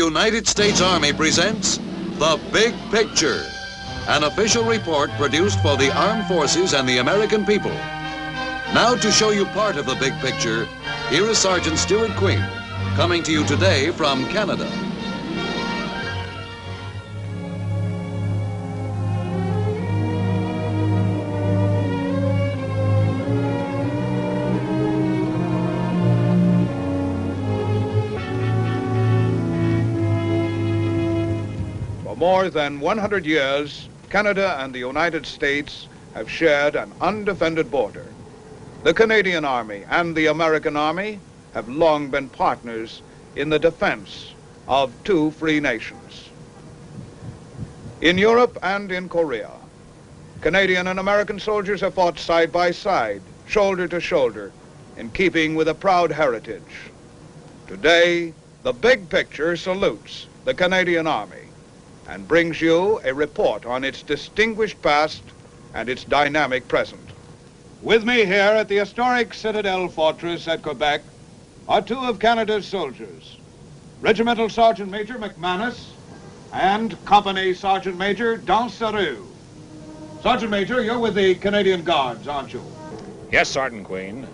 United States Army presents The Big Picture, an official report produced for the armed forces and the American people. Now to show you part of the big picture, here is Sergeant Stuart Queen, coming to you today from Canada. For more than 100 years, Canada and the United States have shared an undefended border. The Canadian Army and the American Army have long been partners in the defense of two free nations. In Europe and in Korea, Canadian and American soldiers have fought side by side, shoulder to shoulder, in keeping with a proud heritage. Today, the big picture salutes the Canadian Army and brings you a report on its distinguished past and its dynamic present. With me here at the historic Citadel Fortress at Quebec are two of Canada's soldiers, Regimental Sergeant Major McManus and Company Sergeant Major Dansereau. Sergeant Major, you're with the Canadian Guards, aren't you? Yes, Sergeant Queen.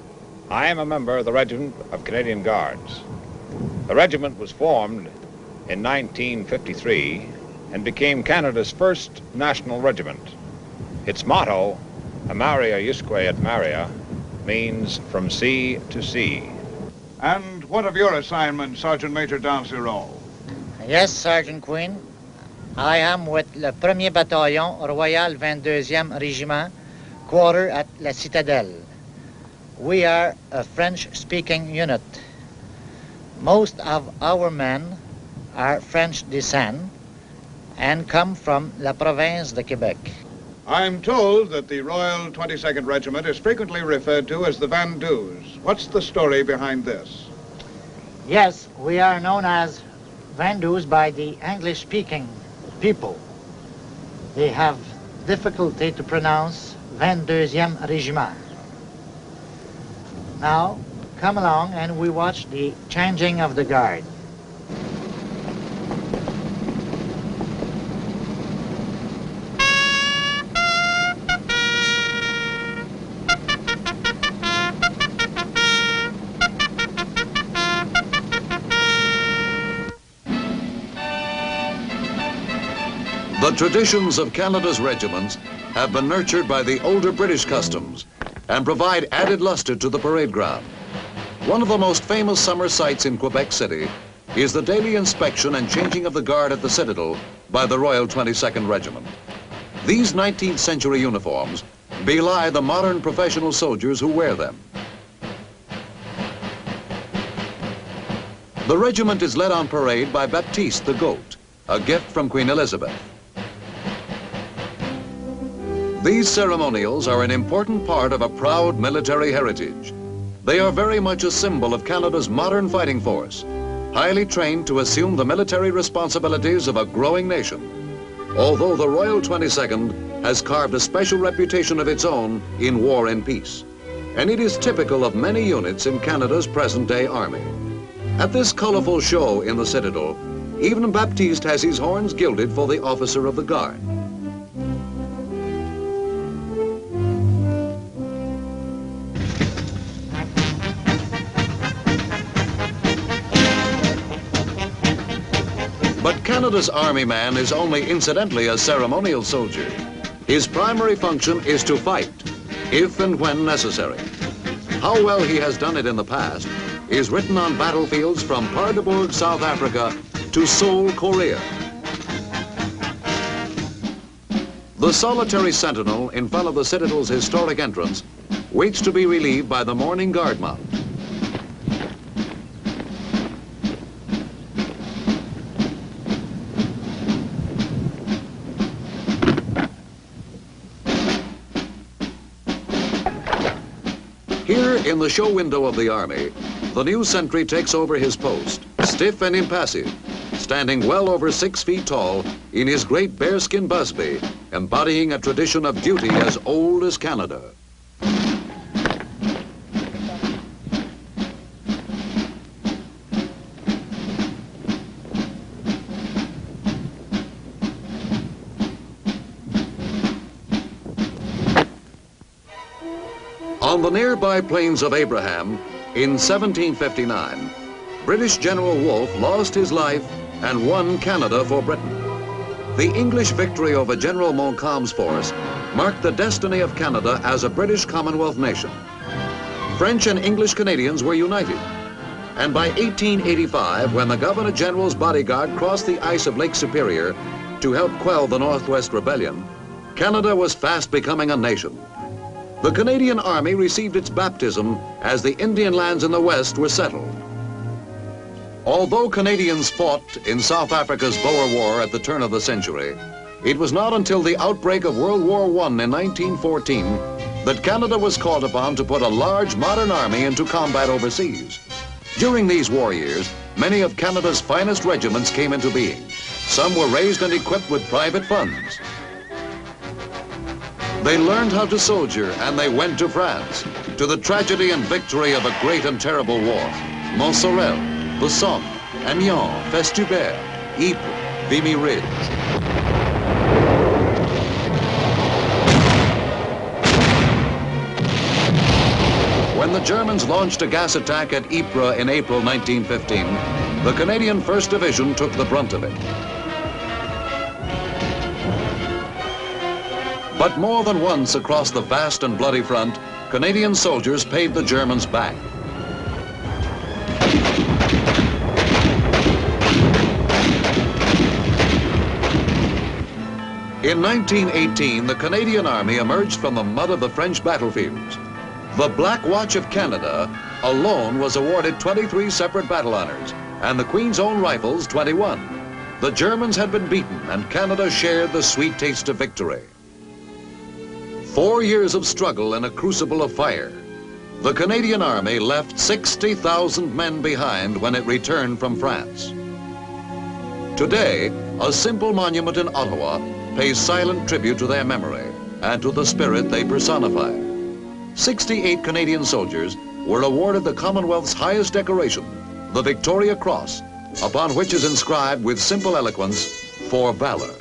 I am a member of the Regiment of Canadian Guards. The regiment was formed in 1953 and became Canada's first national regiment. Its motto, Amaria Usque et Maria, means from sea to sea. And what of your assignment, Sergeant Major Dansereau? Yes, Sergeant Queen. I am with le 1er Bataillon Royal 22e Régiment, quarter at La Citadelle. We are a French-speaking unit. Most of our men are French descent and come from La Province de Quebec. I'm told that the Royal 22nd Regiment is frequently referred to as the Vandus. What's the story behind this? Yes, we are known as Vandus by the English-speaking people. They have difficulty to pronounce 22e Régiment. Now, come along and we watch the changing of the guard. The traditions of Canada's regiments have been nurtured by the older British customs and provide added luster to the parade ground. One of the most famous summer sights in Quebec City is the daily inspection and changing of the guard at the Citadel by the Royal 22nd Regiment. These 19th century uniforms belie the modern professional soldiers who wear them. The regiment is led on parade by Baptiste the Goat, a gift from Queen Elizabeth. These ceremonials are an important part of a proud military heritage. They are very much a symbol of Canada's modern fighting force, highly trained to assume the military responsibilities of a growing nation. Although the Royal 22nd has carved a special reputation of its own in war and peace, and it is typical of many units in Canada's present-day army. At this colorful show in the Citadel, even Baptiste has his horns gilded for the officer of the guard. But Canada's Army man is only incidentally a ceremonial soldier. His primary function is to fight, if and when necessary. How well he has done it in the past is written on battlefields from Paardeberg, South Africa, to Seoul, Korea. The solitary sentinel in front of the Citadel's historic entrance waits to be relieved by the morning guard mount. Here in the show window of the Army, the new sentry takes over his post, stiff and impassive, standing well over 6 feet tall in his great bearskin busby, embodying a tradition of duty as old as Canada. On the nearby plains of Abraham, in 1759, British General Wolfe lost his life and won Canada for Britain. The English victory over General Montcalm's force marked the destiny of Canada as a British Commonwealth nation. French and English Canadians were united, and by 1885, when the Governor General's bodyguard crossed the ice of Lake Superior to help quell the Northwest Rebellion, Canada was fast becoming a nation. The Canadian Army received its baptism as the Indian lands in the West were settled. Although Canadians fought in South Africa's Boer War at the turn of the century, it was not until the outbreak of World War I in 1914 that Canada was called upon to put a large modern army into combat overseas. During these war years, many of Canada's finest regiments came into being. Some were raised and equipped with private funds. They learned how to soldier, and they went to France, to the tragedy and victory of a great and terrible war. Montsorel, the Somme, Amiens, Festubert, Ypres, Vimy Ridge. When the Germans launched a gas attack at Ypres in April 1915, the Canadian 1st Division took the brunt of it. But more than once across the vast and bloody front, Canadian soldiers paid the Germans back. In 1918, the Canadian Army emerged from the mud of the French battlefields. The Black Watch of Canada alone was awarded 23 separate battle honors, and the Queen's Own Rifles 21. The Germans had been beaten, and Canada shared the sweet taste of victory. 4 years of struggle in a crucible of fire. The Canadian Army left 60,000 men behind when it returned from France. Today, a simple monument in Ottawa pays silent tribute to their memory and to the spirit they personify. 68 Canadian soldiers were awarded the Commonwealth's highest decoration, the Victoria Cross, upon which is inscribed with simple eloquence, "For Valor."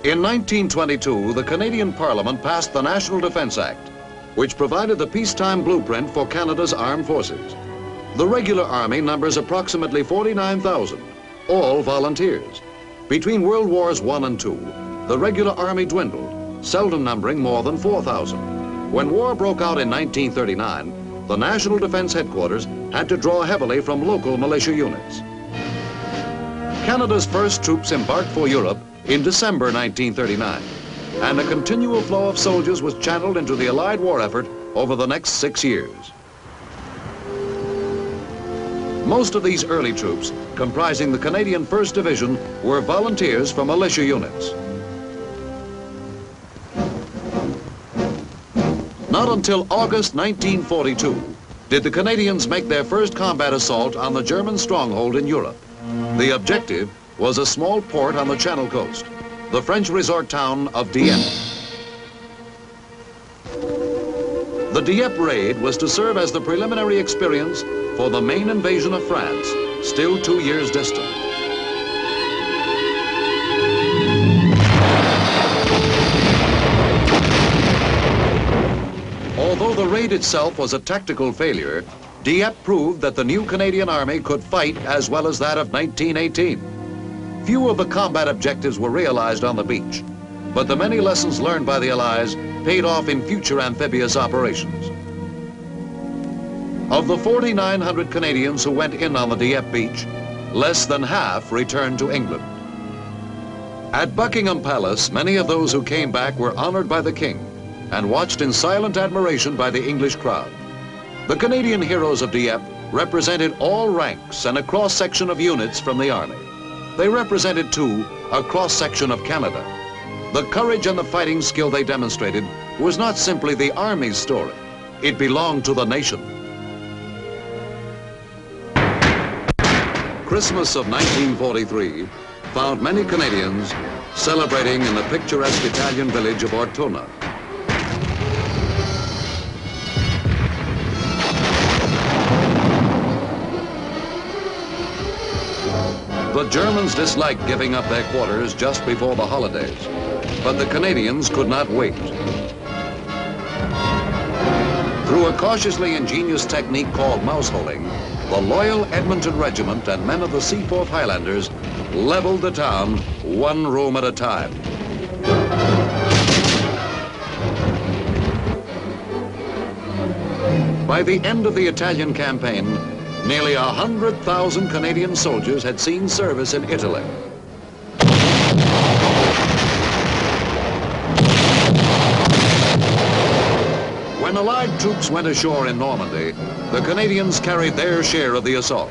In 1922, the Canadian Parliament passed the National Defence Act, which provided the peacetime blueprint for Canada's armed forces. The regular army numbers approximately 49,000, all volunteers. Between World Wars I and II, the regular army dwindled, seldom numbering more than 4,000. When war broke out in 1939, the National Defence Headquarters had to draw heavily from local militia units. Canada's first troops embarked for Europe in December 1939, and a continual flow of soldiers was channeled into the Allied war effort over the next 6 years. Most of these early troops, comprising the Canadian 1st Division, were volunteers from militia units. Not until August 1942 did the Canadians make their first combat assault on the German stronghold in Europe. The objective was a small port on the Channel coast, the French resort town of Dieppe. The Dieppe raid was to serve as the preliminary experience for the main invasion of France, still 2 years distant. Although the raid itself was a tactical failure, Dieppe proved that the new Canadian Army could fight as well as that of 1918. Few of the combat objectives were realized on the beach, but the many lessons learned by the Allies paid off in future amphibious operations. Of the 4,900 Canadians who went in on the Dieppe beach, less than half returned to England. At Buckingham Palace, many of those who came back were honored by the King and watched in silent admiration by the English crowd. The Canadian heroes of Dieppe represented all ranks and a cross-section of units from the Army. They represented, too, a cross-section of Canada. The courage and the fighting skill they demonstrated was not simply the Army's story. It belonged to the nation. Christmas of 1943 found many Canadians celebrating in the picturesque Italian village of Ortona. The Germans disliked giving up their quarters just before the holidays. But the Canadians could not wait. Through a cautiously ingenious technique called mouse-holing, the loyal Edmonton Regiment and men of the Seaforth Highlanders leveled the town one room at a time. By the end of the Italian campaign, nearly 100,000 Canadian soldiers had seen service in Italy. When Allied troops went ashore in Normandy, the Canadians carried their share of the assault.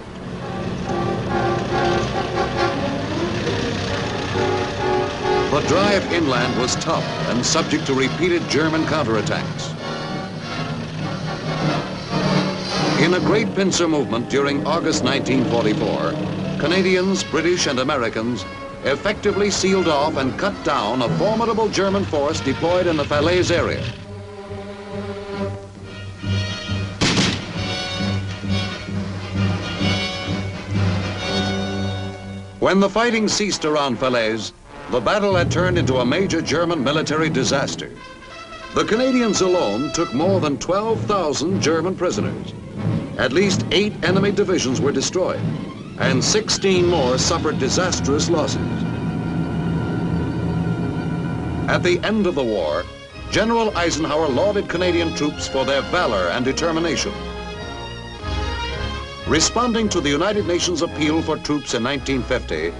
The drive inland was tough and subject to repeated German counterattacks. In a great pincer movement during August 1944, Canadians, British, and Americans effectively sealed off and cut down a formidable German force deployed in the Falaise area. When the fighting ceased around Falaise, the battle had turned into a major German military disaster. The Canadians alone took more than 12,000 German prisoners. At least 8 enemy divisions were destroyed, and 16 more suffered disastrous losses. At the end of the war, General Eisenhower lauded Canadian troops for their valor and determination. Responding to the United Nations appeal for troops in 1950,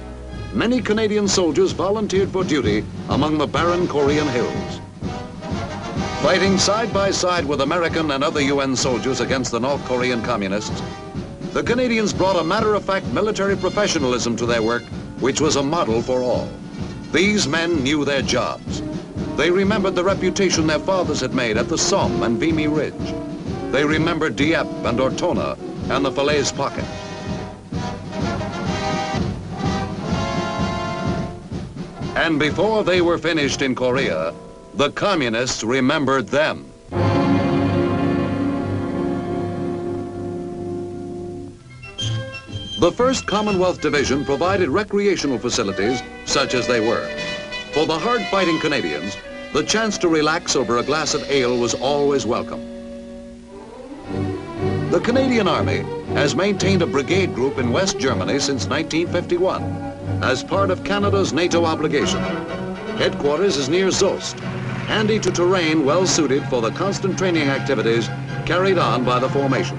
many Canadian soldiers volunteered for duty among the barren Korean hills. Fighting side by side with American and other UN soldiers against the North Korean communists, the Canadians brought a matter-of-fact military professionalism to their work, which was a model for all. These men knew their jobs. They remembered the reputation their fathers had made at the Somme and Vimy Ridge. They remembered Dieppe and Ortona and the Falaise Pocket. And before they were finished in Korea, the communists remembered them. The 1st Commonwealth Division provided recreational facilities, such as they were. For the hard-fighting Canadians, the chance to relax over a glass of ale was always welcome. The Canadian Army has maintained a brigade group in West Germany since 1951 as part of Canada's NATO obligation. Headquarters is near Zost, handy to terrain well suited for the constant training activities carried on by the formation.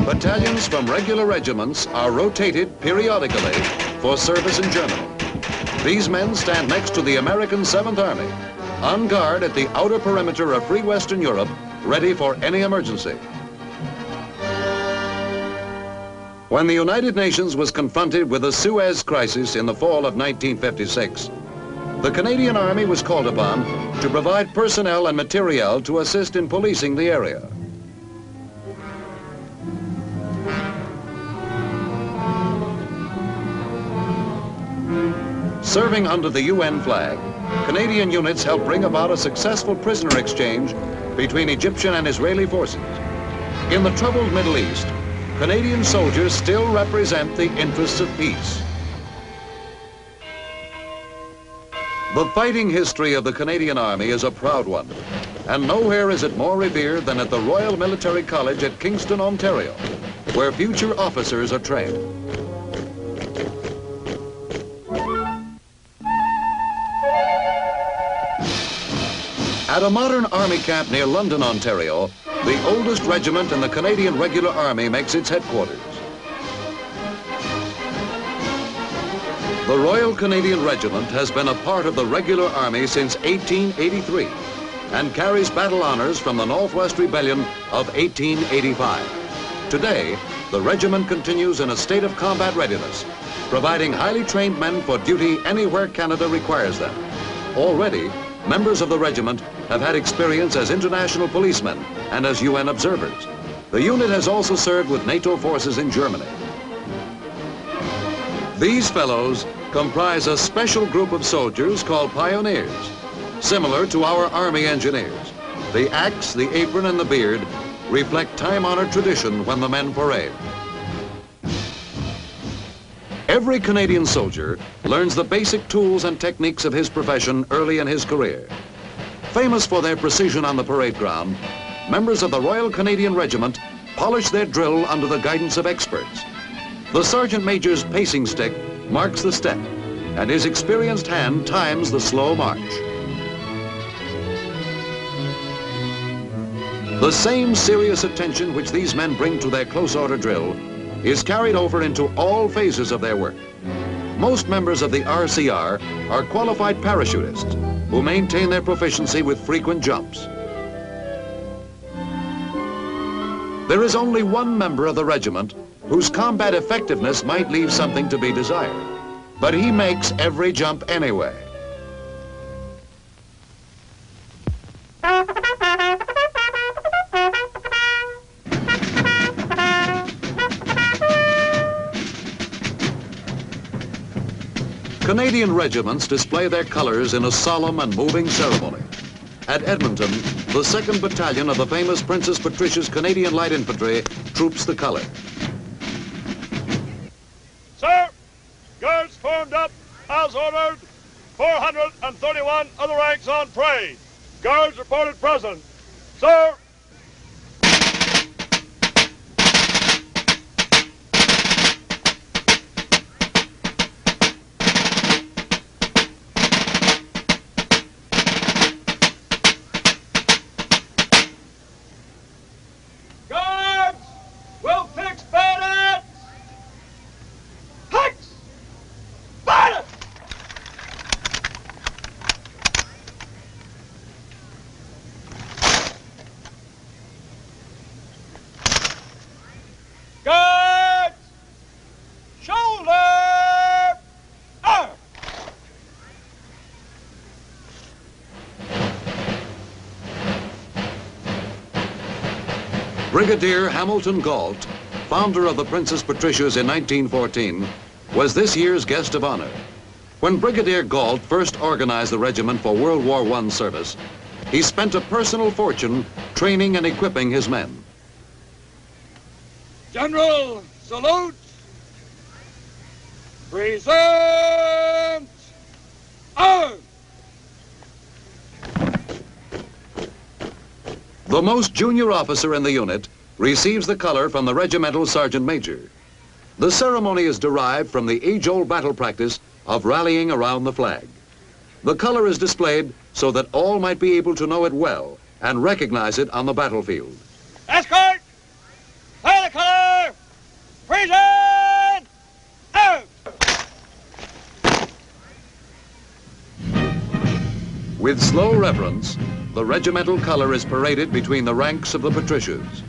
Battalions from regular regiments are rotated periodically for service in Germany. These men stand next to the American 7th Army, on guard at the outer perimeter of free Western Europe, ready for any emergency. When the United Nations was confronted with the Suez Crisis in the fall of 1956, the Canadian Army was called upon to provide personnel and materiel to assist in policing the area. Serving under the UN flag, Canadian units helped bring about a successful prisoner exchange between Egyptian and Israeli forces. In the troubled Middle East, Canadian soldiers still represent the interests of peace. The fighting history of the Canadian Army is a proud one, and nowhere is it more revered than at the Royal Military College at Kingston, Ontario, where future officers are trained. At a modern army camp near London, Ontario, the oldest regiment in the Canadian Regular Army makes its headquarters. The Royal Canadian Regiment has been a part of the Regular Army since 1883 and carries battle honors from the Northwest Rebellion of 1885. Today, the regiment continues in a state of combat readiness, providing highly trained men for duty anywhere Canada requires them. Already, members of the regiment have had experience as international policemen and as UN observers. The unit has also served with NATO forces in Germany. These fellows comprise a special group of soldiers called pioneers. similar to our Army engineers. The axe, the apron, and the beard reflect time-honored tradition when the men parade. Every Canadian soldier learns the basic tools and techniques of his profession early in his career. Famous for their precision on the parade ground, members of the Royal Canadian Regiment polish their drill under the guidance of experts. The Sergeant Major's pacing stick marks the step, and his experienced hand times the slow march. The same serious attention which these men bring to their close order drill is carried over into all phases of their work. Most members of the RCR are qualified parachutists who maintain their proficiency with frequent jumps. There is only one member of the regiment whose combat effectiveness might leave something to be desired, but he makes every jump anyway. Canadian regiments display their colors in a solemn and moving ceremony. At Edmonton, the 2nd Battalion of the famous Princess Patricia's Canadian Light Infantry troops the color. Sir, guards formed up as ordered, 431 of the ranks on parade. Guards reported present. Sir. Brigadier Hamilton Galt, founder of the Princess Patricias in 1914, was this year's guest of honor. When Brigadier Galt first organized the regiment for World War I service, he spent a personal fortune training and equipping his men. General, salute. Present arms. The most junior officer in the unit receives the color from the regimental sergeant major. The ceremony is derived from the age-old battle practice of rallying around the flag. The color is displayed so that all might be able to know it well and recognize it on the battlefield. Escort! Fire the color! Present! Out! With slow reverence, the regimental color is paraded between the ranks of the Patricias.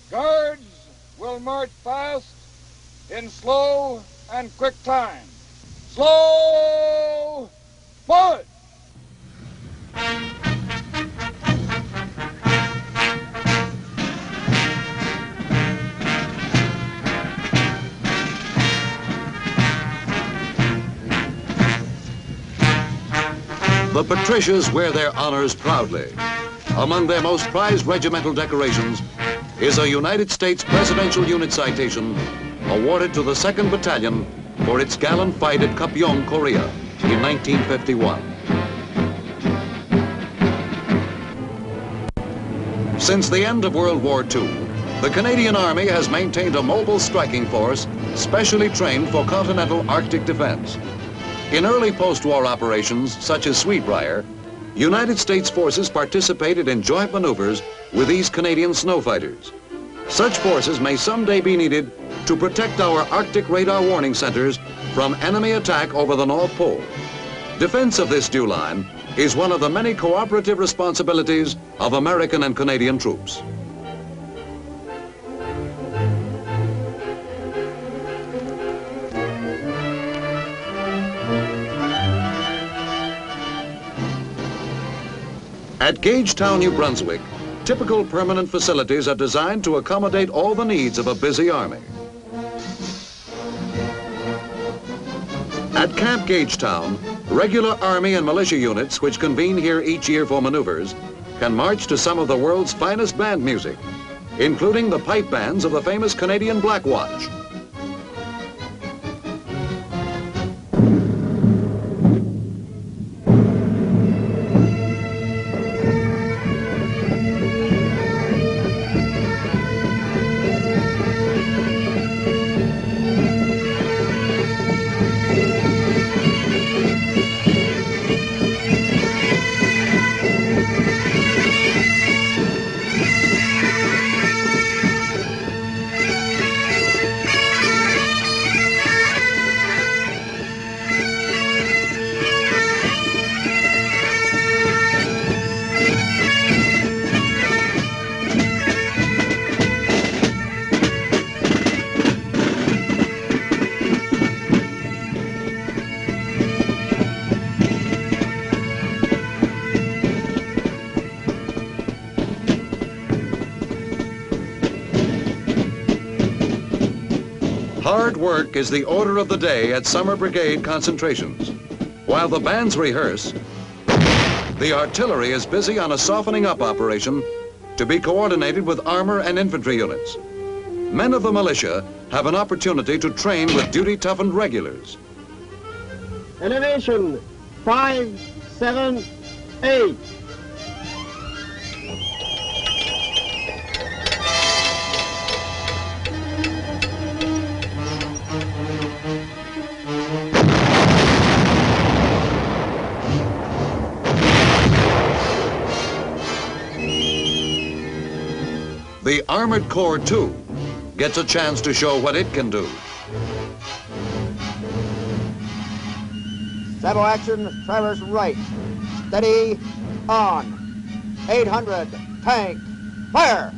Guards will march fast in slow and quick time. Slow forward! The Patricias wear their honors proudly. Among their most prized regimental decorations is a United States Presidential Unit Citation awarded to the 2nd Battalion for its gallant fight at Kapyong, Korea in 1951. Since the end of World War II, the Canadian Army has maintained a mobile striking force specially trained for continental Arctic defense. In early post-war operations, such as Sweetbriar, United States forces participated in joint maneuvers with these Canadian snow fighters. Such forces may someday be needed to protect our Arctic radar warning centers from enemy attack over the North Pole. Defense of this dew line is one of the many cooperative responsibilities of American and Canadian troops. At Gagetown, New Brunswick, typical permanent facilities are designed to accommodate all the needs of a busy army. At Camp Gagetown, regular Army and militia units which convene here each year for maneuvers can march to some of the world's finest band music, including the pipe bands of the famous Canadian Black Watch. Hard work is the order of the day at summer brigade concentrations. While the bands rehearse, the artillery is busy on a softening up operation to be coordinated with armor and infantry units. Men of the militia have an opportunity to train with duty-toughened regulars. Elevation 5, 7, 8. The Armored Corps, too, gets a chance to show what it can do. Saddle action, traverse right. Steady, on. 800, tank, fire!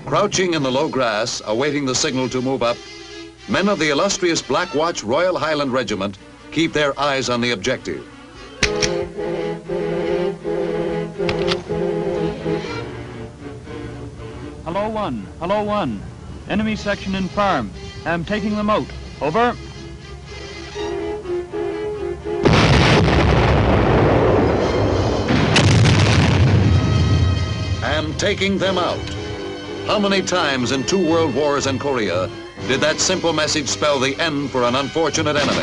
Crouching in the low grass, awaiting the signal to move up, men of the illustrious Black Watch Royal Highland Regiment keep their eyes on the objective. Hello 1, hello 1. Enemy section in farm. I'm taking them out. Over. Am taking them out. How many times in 2 world wars in Korea did that simple message spell the end for an unfortunate enemy?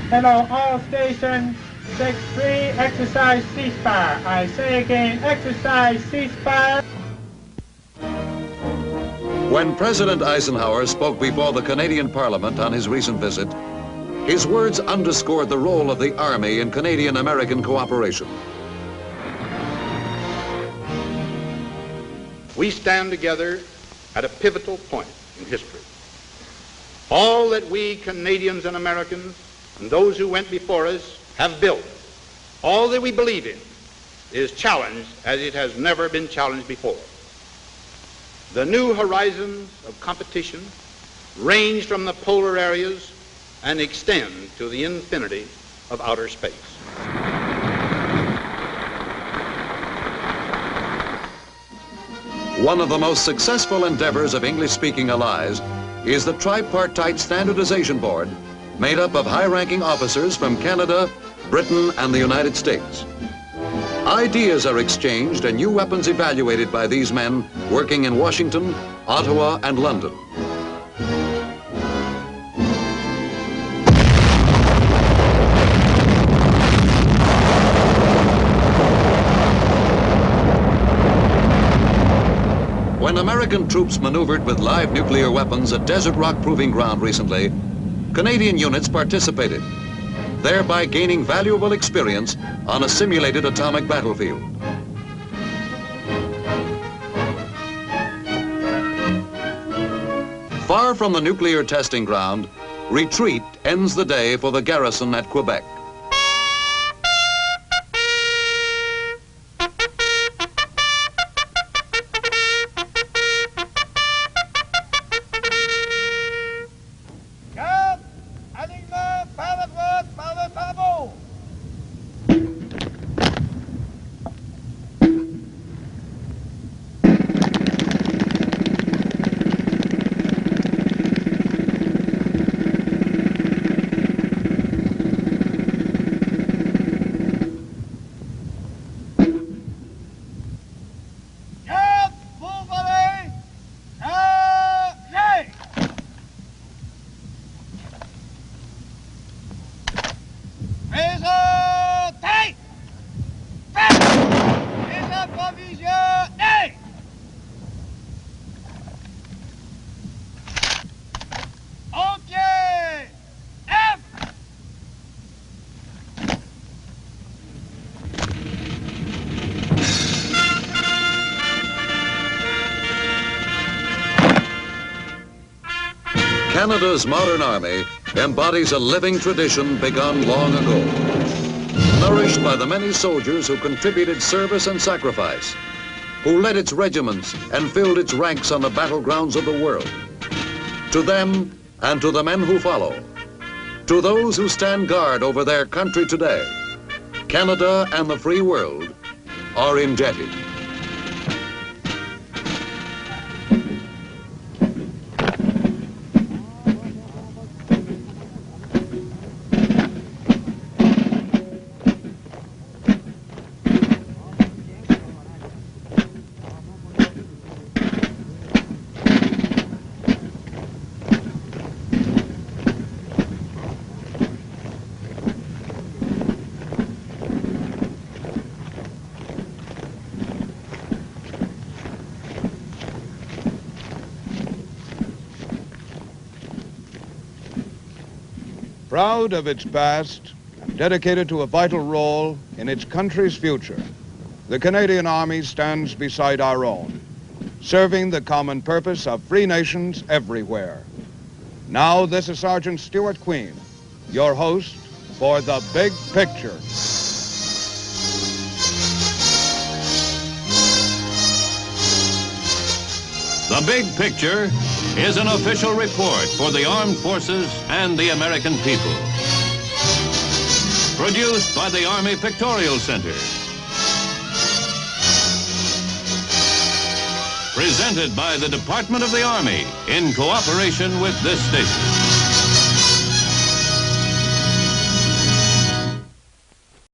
Hello, all stations. 6-3, exercise ceasefire. I say again, exercise ceasefire. When President Eisenhower spoke before the Canadian Parliament on his recent visit, his words underscored the role of the Army in Canadian-American cooperation. We stand together at a pivotal point in history. All that we Canadians and Americans and those who went before us have built, all that we believe in, is challenged as it has never been challenged before. The new horizons of competition range from the polar areas and extend to the infinity of outer space. One of the most successful endeavors of English-speaking allies is the Tripartite Standardization Board, made up of high-ranking officers from Canada, Britain, and the United States. Ideas are exchanged and new weapons evaluated by these men working in Washington, Ottawa, and London. When American troops maneuvered with live nuclear weapons at Desert Rock Proving Ground recently, Canadian units participated. thereby gaining valuable experience on a simulated atomic battlefield. Far from the nuclear testing ground, retreat ends the day for the garrison at Quebec. Canada's modern army embodies a living tradition begun long ago, nourished by the many soldiers who contributed service and sacrifice, who led its regiments and filled its ranks on the battlegrounds of the world. To them and to the men who follow, to those who stand guard over their country today, Canada and the free world are indebted. Proud of its past and dedicated to a vital role in its country's future, the Canadian Army stands beside our own, serving the common purpose of free nations everywhere. Now, this is Sergeant Stuart Queen, your host for The Big Picture. The Big Picture is an official report for the armed forces and the American people. Produced by the Army Pictorial Center. Presented by the Department of the Army in cooperation with this station.